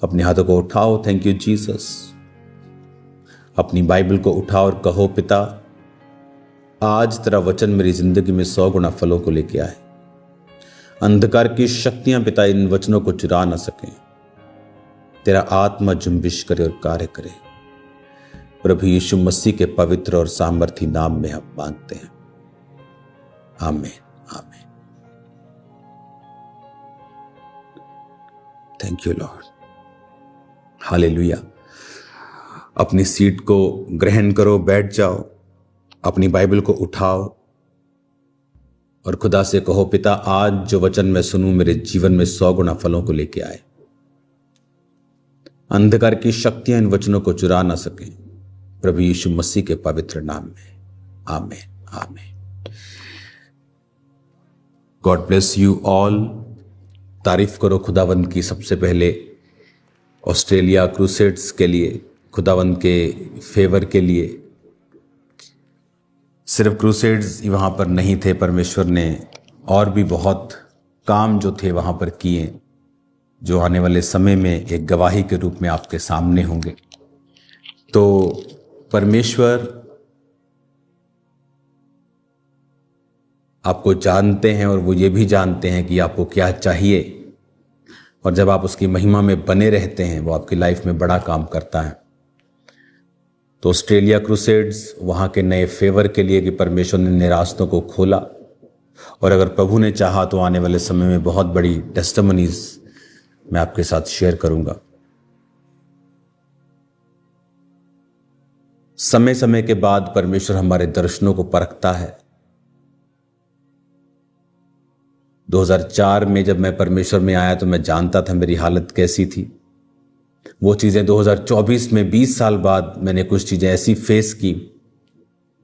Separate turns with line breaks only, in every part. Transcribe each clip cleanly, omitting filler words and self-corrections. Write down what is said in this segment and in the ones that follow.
अपने हाथों को उठाओ। Thank you Jesus. अपनी बाइबल को उठाओ और कहो, पिता आज तेरा वचन मेरी जिंदगी में 100 गुना फलों को लेके आए। अंधकार की शक्तियां पिता इन वचनों को चुरा ना सकें। तेरा आत्मा जुम्बिश करे और कार्य करे। प्रभु यीशु मसीह के पवित्र और सामर्थी नाम में हम मांगते हैं, आमीन आमीन। Thank you Lord. हालेलुया। अपनी सीट को ग्रहण करो, बैठ जाओ, अपनी बाइबल को उठाओ और खुदा से कहो, पिता आज जो वचन मैं सुनूं मेरे जीवन में 100 गुना फलों को लेके आए। अंधकार की शक्तियां इन वचनों को चुरा ना सकें। प्रभु यीशु मसीह के पवित्र नाम में, आमीन आमीन। God bless you all. तारीफ करो खुदावंद की। सबसे पहले ऑस्ट्रेलिया क्रूसेड्स के लिए, खुदावंद के फेवर के लिए। सिर्फ क्रूसेड्स वहाँ पर नहीं थे, परमेश्वर ने और भी बहुत काम जो थे वहाँ पर किए, जो आने वाले समय में एक गवाही के रूप में आपके सामने होंगे। तो परमेश्वर आपको जानते हैं और वो ये भी जानते हैं कि आपको क्या चाहिए, और जब आप उसकी महिमा में बने रहते हैं वो आपकी लाइफ में बड़ा काम करता है। तो ऑस्ट्रेलिया क्रूसेड्स वहाँ के नए फेवर के लिए कि परमेश्वर ने नए रास्तों को खोला, और अगर प्रभु ने चाहा तो आने वाले समय में बहुत बड़ी टेस्टिमनीज मैं आपके साथ शेयर करूंगा। समय समय के बाद परमेश्वर हमारे दर्शनों को परखता है। 2004 में जब मैं परमेश्वर में आया तो मैं जानता था मेरी हालत कैसी थी। वो चीज़ें 2024 में 20 साल बाद मैंने कुछ चीज़ें ऐसी फेस की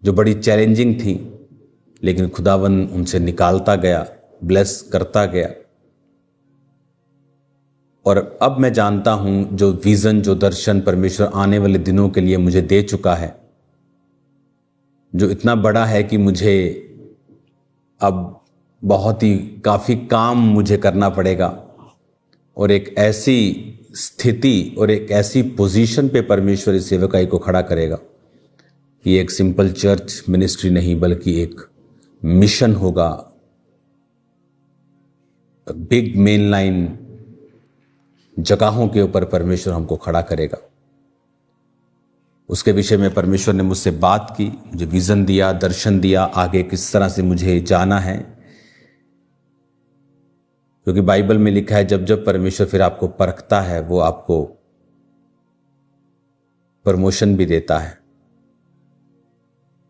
जो बड़ी चैलेंजिंग थी, लेकिन खुदावन उनसे निकालता गया, ब्लेस करता गया। और अब मैं जानता हूं जो विजन, जो दर्शन परमेश्वर आने वाले दिनों के लिए मुझे दे चुका है, जो इतना बड़ा है कि मुझे अब बहुत ही काफ़ी काम मुझे करना पड़ेगा, और एक ऐसी स्थिति और एक ऐसी पोजीशन पे परमेश्वर इस सेवकाई को खड़ा करेगा कि एक सिंपल चर्च मिनिस्ट्री नहीं बल्कि एक मिशन होगा। बिग मेन लाइन जगहों के ऊपर परमेश्वर हमको खड़ा करेगा। उसके विषय में परमेश्वर ने मुझसे बात की, मुझे विजन दिया, दर्शन दिया, आगे किस तरह से मुझे जाना है। क्योंकि बाइबल में लिखा है जब जब परमेश्वर फिर आपको परखता है वो आपको प्रमोशन भी देता है।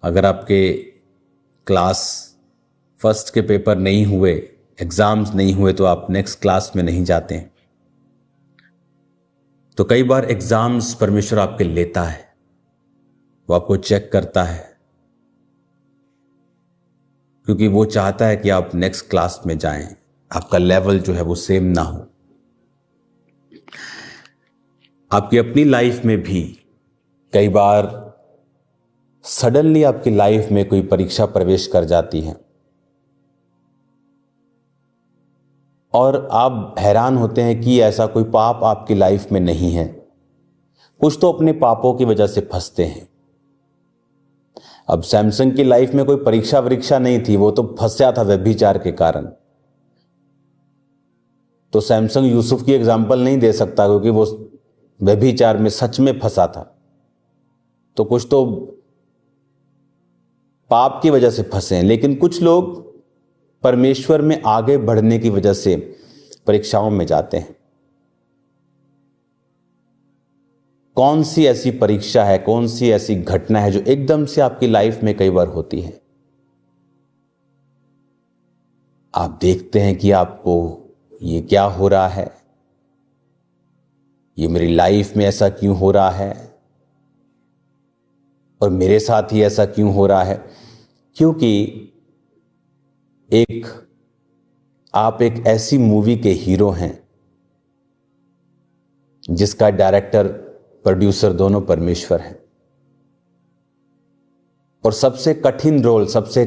अगर आपके क्लास फर्स्ट के पेपर नहीं हुए, एग्जाम्स नहीं हुए, तो आप नेक्स्ट क्लास में नहीं जाते हैं। तो कई बार एग्जाम्स परमेश्वर आपके लेता है, वो आपको चेक करता है, क्योंकि वो चाहता है कि आप नेक्स्ट क्लास में जाएं, आपका लेवल जो है वो सेम ना हो। आपकी अपनी लाइफ में भी कई बार सडनली आपकी लाइफ में कोई परीक्षा प्रवेश कर जाती है और आप हैरान होते हैं कि ऐसा कोई पाप आपकी लाइफ में नहीं है। कुछ तो अपने पापों की वजह से फंसते हैं। अब सैमसंग की लाइफ में कोई परीक्षा नहीं थी, वो तो फंसा था व्यभिचार के कारण। तो सैमसंग यूसुफ की एग्जाम्पल नहीं दे सकता क्योंकि वो व्यभिचार में सच में फंसा था। तो कुछ तो पाप की वजह से फंसे हैं, लेकिन कुछ लोग परमेश्वर में आगे बढ़ने की वजह से परीक्षाओं में जाते हैं। कौन सी ऐसी परीक्षा है, कौन सी ऐसी घटना है जो एकदम से आपकी लाइफ में कई बार होती है? आप देखते हैं कि आपको ये क्या हो रहा है, ये मेरी लाइफ में ऐसा क्यों हो रहा है, और मेरे साथ ही ऐसा क्यों हो रहा है? क्योंकि आप एक ऐसी मूवी के हीरो हैं जिसका डायरेक्टर, प्रोड्यूसर दोनों परमेश्वर हैं, और सबसे कठिन रोल, सबसे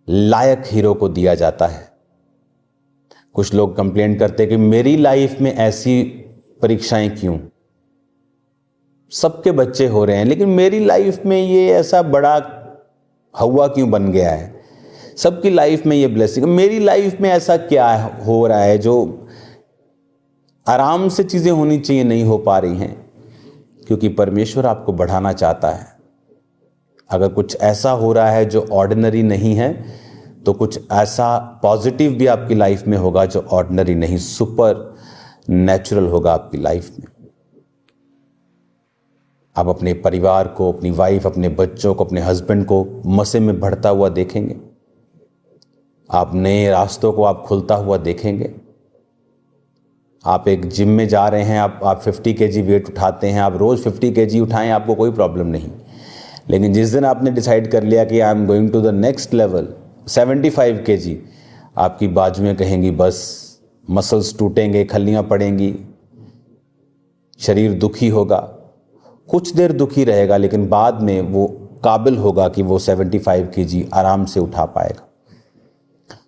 लायक हीरो को दिया जाता है कुछ लोग कंप्लेंट करते हैं कि मेरी लाइफ में ऐसी परीक्षाएं क्यों, सबके बच्चे हो रहे हैं लेकिन मेरी लाइफ में ये ऐसा बड़ा हवा क्यों बन गया है, सबकी लाइफ में ये ब्लेसिंग, मेरी लाइफ में ऐसा क्या हो रहा है जो आराम से चीजें होनी चाहिए नहीं हो पा रही हैं। क्योंकि परमेश्वर आपको बढ़ाना चाहता है। अगर कुछ ऐसा हो रहा है जो ऑर्डिनरी नहीं है तो कुछ ऐसा पॉजिटिव भी आपकी लाइफ में होगा जो ऑर्डिनरी नहीं, सुपर नेचुरल होगा आपकी लाइफ में। आप अपने परिवार को, अपनी वाइफ, अपने बच्चों को, अपने हस्बैंड को मसे में बढ़ता हुआ देखेंगे। आप नए रास्तों को आप खुलता हुआ देखेंगे। आप एक जिम में जा रहे हैं, आप 50 kg वेट उठाते हैं, आप रोज 50 kg उठाएं, आपको कोई प्रॉब्लम नहीं। लेकिन जिस दिन आपने डिसाइड कर लिया कि I am going to the next level 75 kg, आपकी बाजुएं कहेंगी बस, मसल्स टूटेंगे, खल्लियां पड़ेंगी, शरीर दुखी होगा। कुछ देर दुखी रहेगा लेकिन बाद में वो काबिल होगा कि वो 75 kg आराम से उठा पाएगा।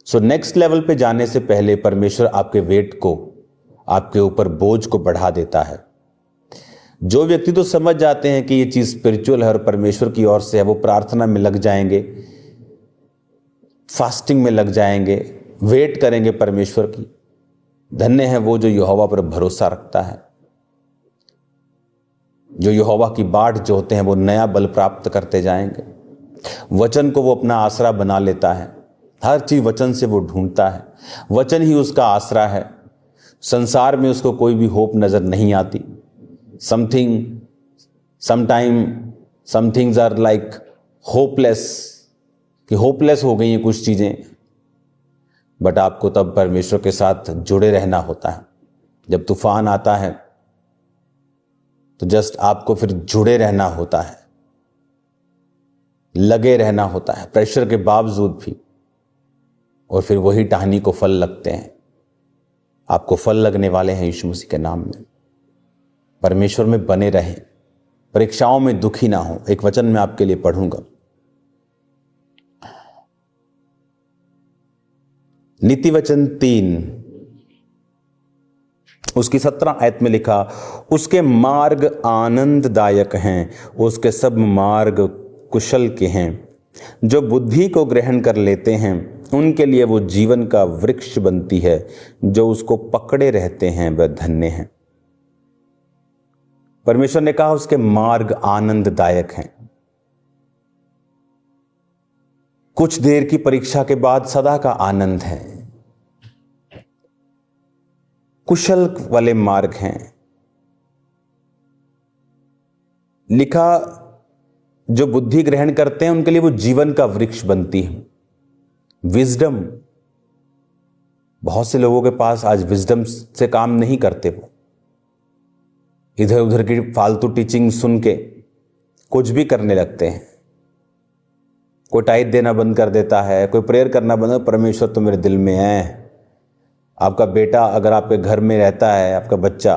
सो नेक्स्ट लेवल पे जाने से पहले परमेश्वर आपके वेट को, आपके ऊपर बोझ को बढ़ा देता है। जो व्यक्ति तो समझ जाते हैं कि ये चीज स्पिरिचुअल है और परमेश्वर की ओर से है, वो प्रार्थना में लग जाएंगे, फास्टिंग में लग जाएंगे, वेट करेंगे परमेश्वर की। धन्य है वो जो यहोवा पर भरोसा रखता है। जो यहोवा की बाट जो होते हैं वो नया बल प्राप्त करते जाएंगे। वचन को वो अपना आसरा बना लेता है। हर चीज वचन से वो ढूंढता है। वचन ही उसका आसरा है। संसार में उसको कोई भी होप नजर नहीं आती। Sometime some things are like hopeless, कि होपलेस हो गई हैं कुछ चीजें। बट आपको तब परमेश्वर के साथ जुड़े रहना होता है। जब तूफान आता है तो जस्ट आपको फिर जुड़े रहना होता है, लगे रहना होता है प्रेशर के बावजूद भी, और फिर वही टहनी को फल लगते हैं। आपको फल लगने वाले हैं यीशु मसीह के नाम में। परमेश्वर में बने रहें, परीक्षाओं में दुखी ना हो। एक वचन मैं आपके लिए पढ़ूंगा, नीति वचन 3 उसकी 17 आयत में लिखा, उसके मार्ग आनंददायक हैं, उसके सब मार्ग कुशल के हैं। जो बुद्धि को ग्रहण कर लेते हैं उनके लिए वो जीवन का वृक्ष बनती है। जो उसको पकड़े रहते हैं वह धन्य हैं। परमेश्वर ने कहा उसके मार्ग आनंददायक हैं। कुछ देर की परीक्षा के बाद सदा का आनंद है। कुशल वाले मार्ग हैं। लिखा जो बुद्धि ग्रहण करते हैं उनके लिए वो जीवन का वृक्ष बनती है। विजडम, बहुत से लोगों के पास आज विजडम से काम नहीं करते। वो इधर उधर की फालतू टीचिंग सुन के कुछ भी करने लगते हैं। कोई टाइट देना बंद कर देता है, कोई प्रेयर करना बंद। परमेश्वर तो मेरे दिल में है। आपका बेटा अगर आपके घर में रहता है, आपका बच्चा,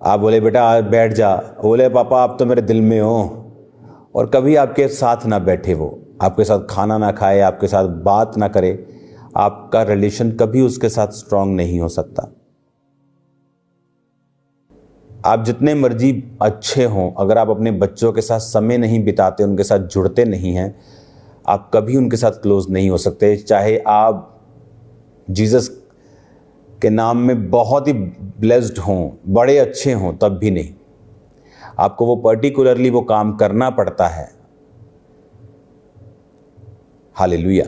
आप बोले बेटा बैठ जा, बोले पापा आप तो मेरे दिल में हो, और कभी आपके साथ ना बैठे, वो आपके साथ खाना ना खाए, आपके साथ बात ना करे, आपका रिलेशन कभी उसके साथ स्ट्रांग नहीं हो सकता। आप जितने मर्जी अच्छे हों, अगर आप अपने बच्चों के साथ समय नहीं बिताते, उनके साथ जुड़ते नहीं हैं, आप कभी उनके साथ क्लोज नहीं हो सकते। चाहे आप जीसस के नाम में बहुत ही ब्लेस्ड हों, बड़े अच्छे हों, तब भी नहीं। आपको वो पर्टिकुलरली वो काम करना पड़ता है। हालेलुया।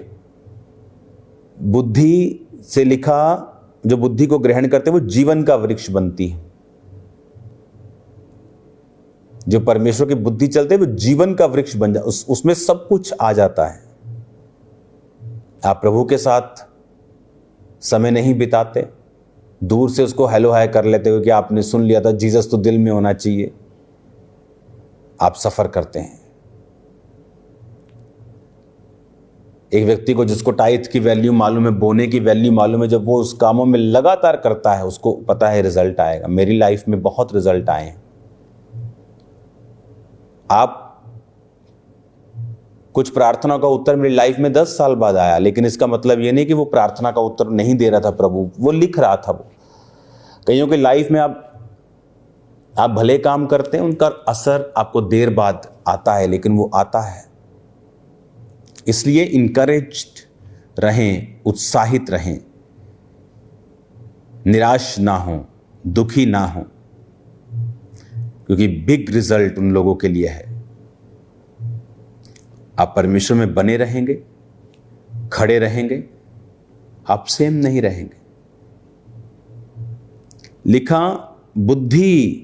बुद्धि से लिखा, जो बुद्धि को ग्रहण करते वो जीवन का वृक्ष बनती है। जो परमेश्वर की बुद्धि चलते वो जीवन का वृक्ष बन जा, उसमें सब कुछ आ जाता है। आप प्रभु के साथ समय नहीं बिताते, दूर से उसको हेलो हाय कर लेते हो कि आपने सुन लिया था जीसस तो दिल में होना चाहिए, आप सफर करते हैं। एक व्यक्ति को जिसको टाइथ की वैल्यू मालूम है, बोने की वैल्यू मालूम है, जब वो उस कामों में लगातार करता है उसको पता है रिजल्ट आएगा। मेरी लाइफ में बहुत रिजल्ट आए हैं। आप कुछ प्रार्थना का उत्तर मेरी लाइफ में 10 साल बाद आया, लेकिन इसका मतलब ये नहीं कि वो प्रार्थना का उत्तर नहीं दे रहा था प्रभु, वो लिख रहा था। वो कईयों की लाइफ में आप भले काम करते हैं, उनका असर आपको देर बाद आता है, लेकिन वो आता है। इसलिए इंकरेज्ड रहें, उत्साहित रहें, निराश ना हो, दुखी ना हो, क्योंकि बिग रिजल्ट उन लोगों के लिए है। आप परमेश्वर में बने रहेंगे, खड़े रहेंगे, आप सेम नहीं रहेंगे। लिखा, बुद्धि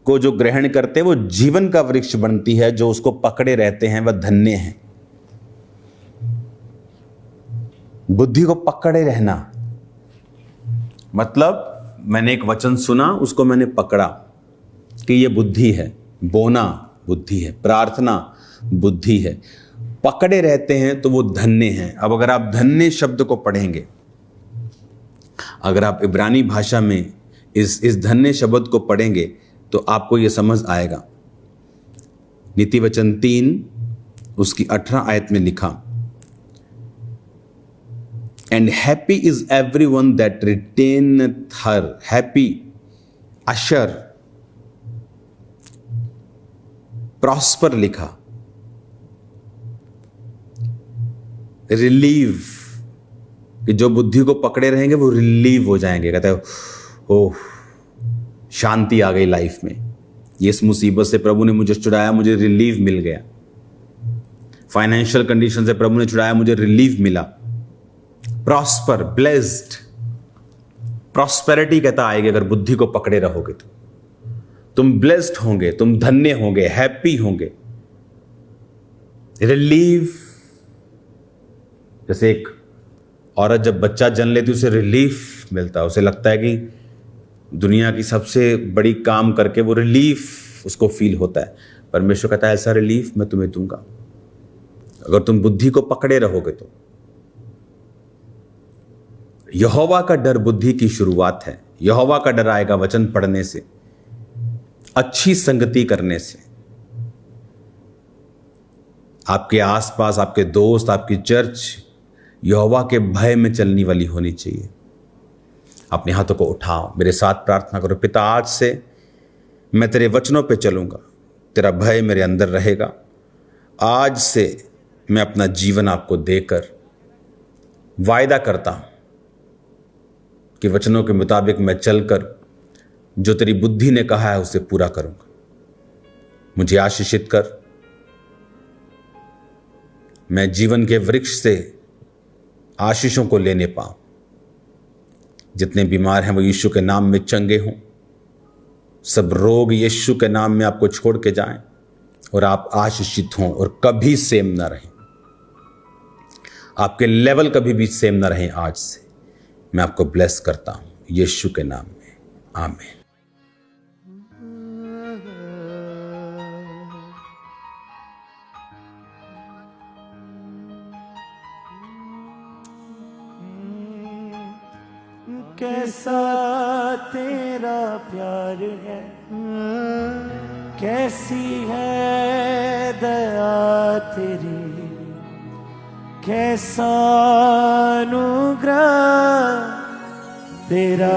को जो ग्रहण करते हैं वो जीवन का वृक्ष बनती है, जो उसको पकड़े रहते हैं वह धन्य हैं। बुद्धि को पकड़े रहना मतलब, मैंने एक वचन सुना, उसको मैंने पकड़ा कि ये बुद्धि है। बोना बुद्धि है, प्रार्थना बुद्धि है। पकड़े रहते हैं तो वो धन्य हैं। अब अगर आप धन्य शब्द को पढ़ेंगे, अगर आप इब्रानी भाषा में इस धन्य शब्द को पढ़ेंगे तो आपको ये समझ आएगा। नीति वचन 3 उसकी 18 आयत में लिखा, and happy is every one that retaineth her. Happy, Asher, prosper लिखा, रिलीव, कि जो बुद्धि को पकड़े रहेंगे वो रिलीव हो जाएंगे। कहते हैं ओह, शांति आ गई लाइफ में, ये इस मुसीबत से प्रभु ने मुझे छुड़ाया, मुझे रिलीफ मिल गया। फाइनेंशियल कंडीशन से प्रभु ने छुड़ाया, मुझे रिलीफ मिला। प्रॉस्पर, ब्लेस्ड, प्रॉस्पेरिटी कहता आएगी अगर बुद्धि को पकड़े रहोगे तो। तुम ब्लेस्ड होंगे, तुम धन्य होंगे, हैप्पी होंगे। रिलीफ, जैसे एक औरत जब बच्चा जन्म लेती है उसे रिलीफ मिलता है, उसे लगता है कि दुनिया की सबसे बड़ी काम करके वो रिलीफ उसको फील होता है। परमेश्वर कहता है ऐसा रिलीफ मैं तुम्हें दूंगा अगर तुम बुद्धि को पकड़े रहोगे तो। यहोवा का डर बुद्धि की शुरुआत है। यहोवा का डर आएगा वचन पढ़ने से, अच्छी संगति करने से। आपके आसपास आपके दोस्त, आपकी चर्च यहोवा के भय में चलने वाली होनी चाहिए। अपने हाथों को उठाओ, मेरे साथ प्रार्थना करो। पिता, आज से मैं तेरे वचनों पे चलूंगा, तेरा भय मेरे अंदर रहेगा। आज से मैं अपना जीवन आपको देकर वायदा करता हूं कि वचनों के मुताबिक मैं चलकर जो तेरी बुद्धि ने कहा है उसे पूरा करूंगा। मुझे आशीषित कर, मैं जीवन के वृक्ष से आशीषों को लेने पाऊं। जितने बीमार हैं वो यीशु के नाम में चंगे हों। सब रोग यीशु के नाम में आपको छोड़ के जाएं और आप आशीषित हों और कभी सेम ना रहें। आपके लेवल कभी भी सेम ना रहें। आज से मैं आपको ब्लेस करता हूं यीशु के नाम में, आमीन।
कैसा तेरा प्यार है, कैसी है दया तेरी, कैसा अनुग्रह तेरा।